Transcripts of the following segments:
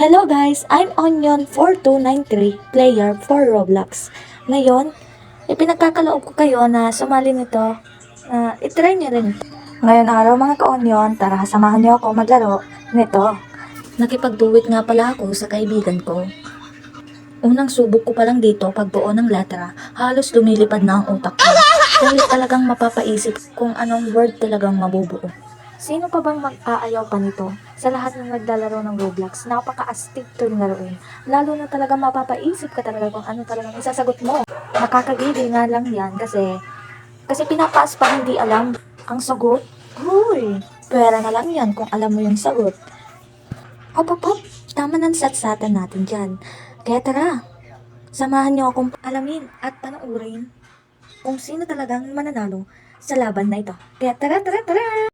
Hello guys, I'm Onion4293, player for Roblox. Ngayon, ipinagkakaloob ko kayo na sumali nito, na itry nyo rin ito. Ngayon araw mga ka-Onion, tara samahan nyo ako maglaro nito. Nakipagduwit nga pala ako sa kaibigan ko. Unang subok ko pa lang dito, pagbuo ng letra, halos lumilipad na ang utak ko. Dahil talagang mapapaisip kung anong word talagang mabubuo. Sino pa bang mag-aayaw pa nito? Sa lahat ng naglalaro ng Roblox, napaka-astig to yung laruin. Lalo na talagang mapapaisip ka talaga kung ano talagang isasagot mo. Nakakagili nga lang yan kasi pinapaas pa hindi alam ang sagot. Huy, pwera na lang yan kung alam mo yung sagot. Hop, hop, hop, tama ng satsatan natin dyan. Kaya tara, samahan niyo akong alamin at panoorin kung sino talagang mananalo sa laban na ito. Kaya tara, tara, tara!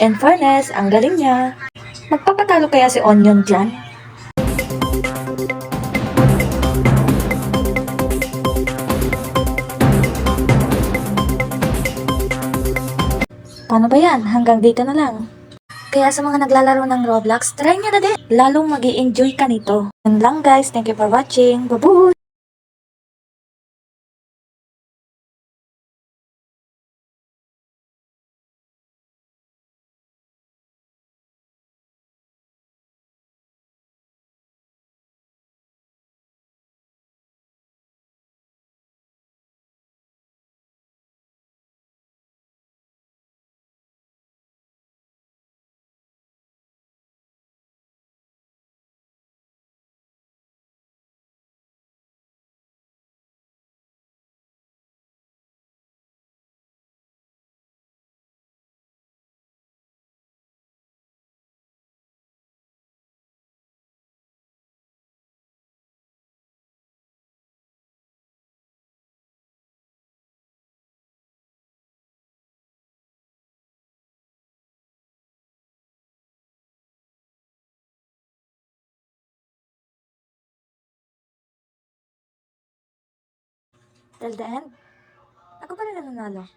In fairness, ang galing niya. Magpapatalo kaya si Onion dyan? Paano ba yan? Hanggang dito na lang. Kaya sa mga naglalaro ng Roblox, try nyo na din. Lalong mag-i-enjoy ka nito. Yun lang guys. Thank you for watching. Babush! Till the end, ako pa rin nanalo.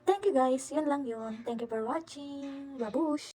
Thank you guys. Yun lang yun. Thank you for watching. Babush!